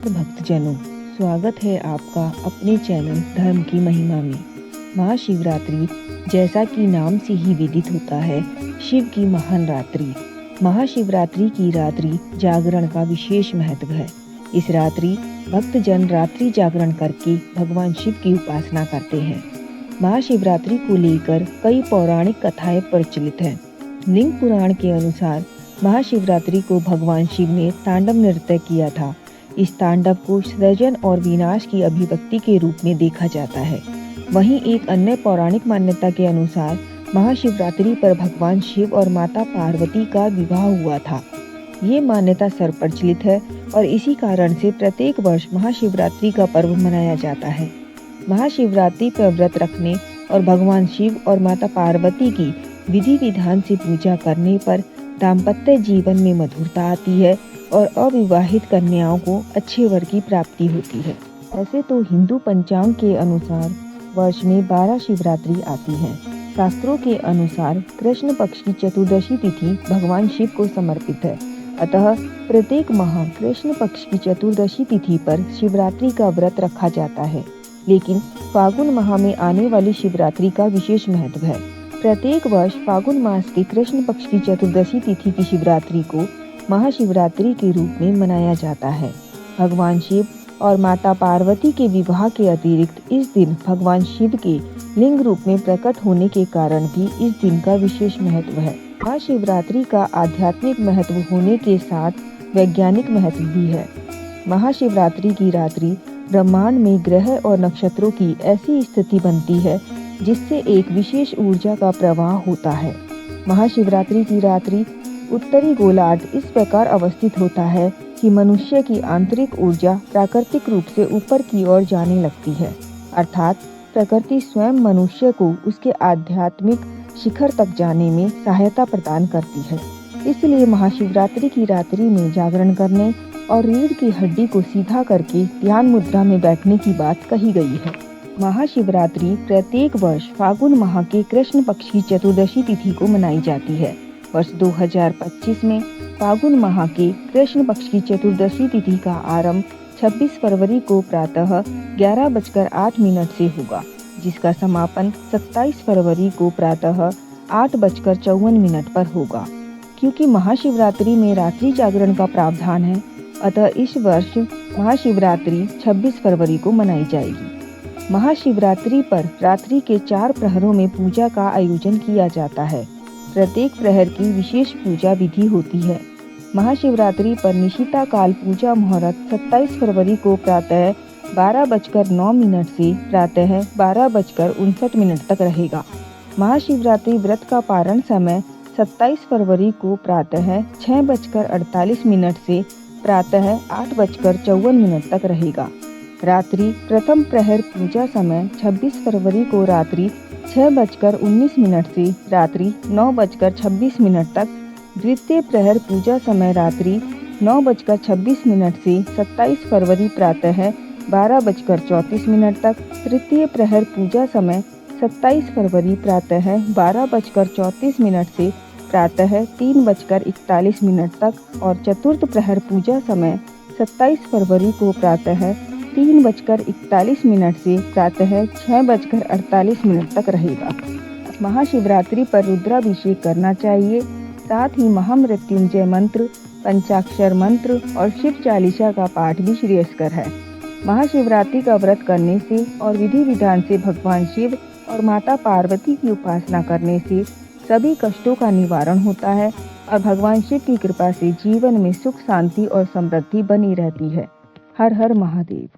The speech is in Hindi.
भक्तजनों, स्वागत है आपका अपने चैनल धर्म की महिमा में। महाशिवरात्रि जैसा कि नाम से ही विदित होता है, शिव की महान रात्रि। महाशिवरात्रि की रात्रि जागरण का विशेष महत्व है। इस रात्रि भक्तजन रात्रि जागरण करके भगवान शिव की उपासना करते हैं। महाशिवरात्रि को लेकर कई पौराणिक कथाएं प्रचलित हैं। लिंग पुराण के अनुसार महाशिवरात्रि को भगवान शिव ने तांडव नृत्य किया था। इस तांडव को सृजन और विनाश की अभिव्यक्ति के रूप में देखा जाता है। वहीं एक अन्य पौराणिक मान्यता के अनुसार महाशिवरात्रि पर भगवान शिव और माता पार्वती का विवाह हुआ था। ये मान्यता सर्वप्रचलित है और इसी कारण से प्रत्येक वर्ष महाशिवरात्रि का पर्व मनाया जाता है। महाशिवरात्रि पर व्रत रखने और भगवान शिव और माता पार्वती की विधि विधान से पूजा करने पर दाम्पत्य जीवन में मधुरता आती है और अविवाहित कन्याओं को अच्छे वर की प्राप्ति होती है। ऐसे तो हिंदू पंचांग के अनुसार वर्ष में 12 शिवरात्रि आती हैं। शास्त्रों के अनुसार कृष्ण पक्ष की चतुर्दशी तिथि भगवान शिव को समर्पित है। अतः प्रत्येक माह कृष्ण पक्ष की चतुर्दशी तिथि पर शिवरात्रि का व्रत रखा जाता है। लेकिन फागुन माह में आने वाली शिवरात्रि का विशेष महत्व है। प्रत्येक वर्ष फागुन मास के कृष्ण पक्ष की चतुर्दशी तिथि की शिवरात्रि को महाशिवरात्रि के रूप में मनाया जाता है। भगवान शिव और माता पार्वती के विवाह के अतिरिक्त इस दिन भगवान शिव के लिंग रूप में प्रकट होने के कारण भी इस दिन का विशेष महत्व है। महाशिवरात्रि का आध्यात्मिक महत्व होने के साथ वैज्ञानिक महत्व भी है। महाशिवरात्रि की रात्रि ब्रह्मांड में ग्रह और नक्षत्रों की ऐसी स्थिति बनती है जिससे एक विशेष ऊर्जा का प्रवाह होता है। महाशिवरात्रि की रात्रि उत्तरी गोलार्ध इस प्रकार अवस्थित होता है कि मनुष्य की आंतरिक ऊर्जा प्राकृतिक रूप से ऊपर की ओर जाने लगती है, अर्थात प्रकृति स्वयं मनुष्य को उसके आध्यात्मिक शिखर तक जाने में सहायता प्रदान करती है। इसलिए महाशिवरात्रि की रात्रि में जागरण करने और रीढ़ की हड्डी को सीधा करके ध्यान मुद्रा में बैठने की बात कही गई है। महाशिवरात्रि प्रत्येक वर्ष फागुन माह के कृष्ण पक्ष की चतुर्दशी तिथि को मनाई जाती है। वर्ष 2025 में फागुन माह के कृष्ण पक्ष की चतुर्दशी तिथि का आरंभ 26 फरवरी को प्रातः 11:08 से होगा, जिसका समापन 27 फरवरी को प्रातः 8:54 पर होगा। क्योंकि महाशिवरात्रि में रात्रि जागरण का प्रावधान है, अतः इस वर्ष महाशिवरात्रि 26 फरवरी को मनाई जाएगी। महाशिवरात्रि पर रात्रि के 4 प्रहरों में पूजा का आयोजन किया जाता है। प्रत्येक प्रहर की विशेष पूजा विधि होती है। महाशिवरात्रि पर निशिता काल पूजा मुहूर्त 27 फरवरी को प्रातः 12:09 से प्रातः 12:59 तक रहेगा। महाशिवरात्रि व्रत का पारण समय 27 फरवरी को प्रातः 6:48 से प्रातः 8:54 तक रहेगा। रात्रि प्रथम प्रहर पूजा समय 26 फरवरी को रात्रि 6:19 से रात्रि 9:26 तक। द्वितीय प्रहर पूजा समय रात्रि 9:26 से 27 फरवरी प्रातः 12:34 तक। तृतीय प्रहर पूजा समय 27 फरवरी प्रातः 12:34 से प्रातः 3:41 तक और चतुर्थ प्रहर पूजा समय 27 फरवरी को प्रातः 3:41 से प्रातः 6:48 तक रहेगा। महाशिवरात्रि पर रुद्राभिषेक करना चाहिए। साथ ही महामृत्युंजय मंत्र, पंचाक्षर मंत्र और शिव चालीसा का पाठ भी श्रेयस्कर है। महाशिवरात्रि का व्रत करने से और विधि विधान से भगवान शिव और माता पार्वती की उपासना करने से सभी कष्टों का निवारण होता है और भगवान शिव की कृपा से जीवन में सुख, शांति और समृद्धि बनी रहती है। हर हर महादेव।